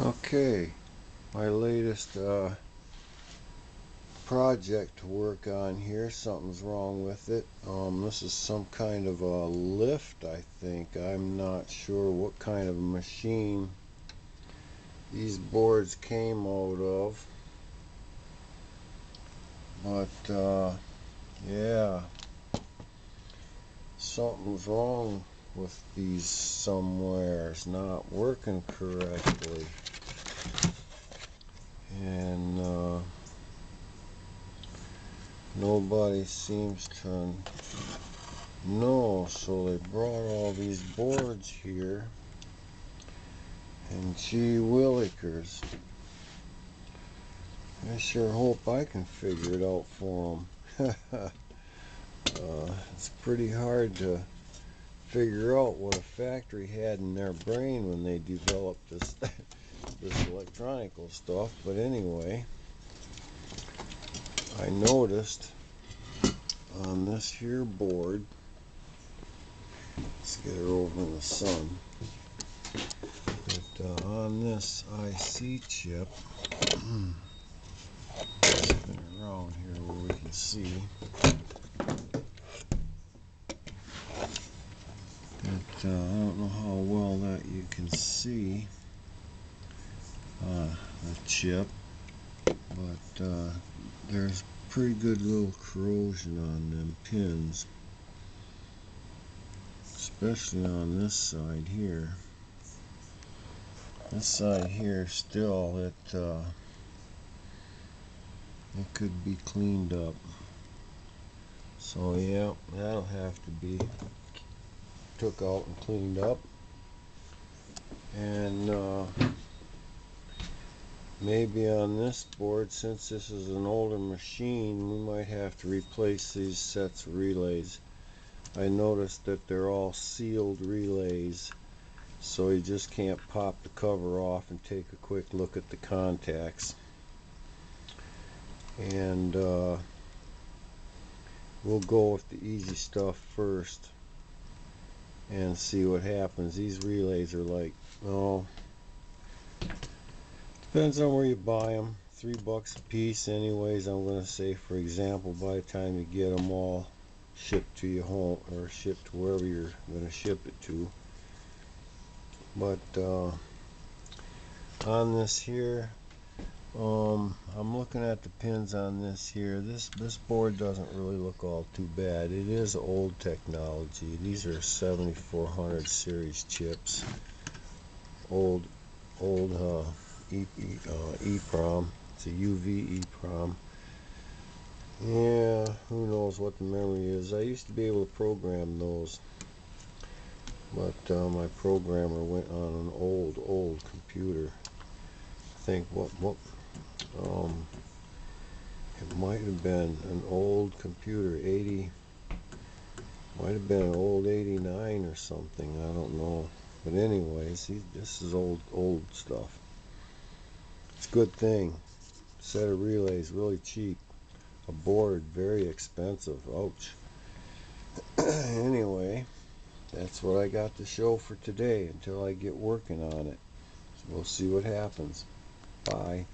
Okay, my latest project to work on here. Something's wrong with it. This is some kind of a lift, I think. I'm not sure what kind of a machine these boards came out of. But yeah, something's wrong with these somewhere. It's not working correctly. And nobody seems to know, so they brought all these boards here, and gee willikers, I sure hope I can figure it out for them. It's pretty hard to figure out what a factory had in their brain when they developed this this electronical stuff. But anyway, I noticed on this here board, let's get her over in the sun, that on this IC chip, spin around here where we can see that, I don't know how well that you can see the chip, but there's pretty good little corrosion on them pins, especially on this side here. This side here still, it could be cleaned up. So yeah, that'll have to be took out and cleaned up. And maybe on this board, since this is an older machine, we might have to replace these sets of relays. I noticed that they're all sealed relays, so you just can't pop the cover off and take a quick look at the contacts. And we'll go with the easy stuff first and see what happens. These relays are like, oh, depends on where you buy them, $3 a piece anyways. I'm going to say, for example, by the time you get them all shipped to your home, or shipped to wherever you're going to ship it to. But on this here, I'm looking at the pins on this here. This board doesn't really look all too bad. It is old technology. These are 7400 series chips. Old EEPROM. It's a UV EEPROM. Yeah, who knows what the memory is. I used to be able to program those, but my programmer went on an old computer. I think it might have been an old computer, might have been an old 89 or something, I don't know. But anyways, this is old stuff. It's a good thing. Set of relays really cheap. A board very expensive. Ouch. Anyway, that's what I got to show for today until I get working on it. So we'll see what happens. Bye.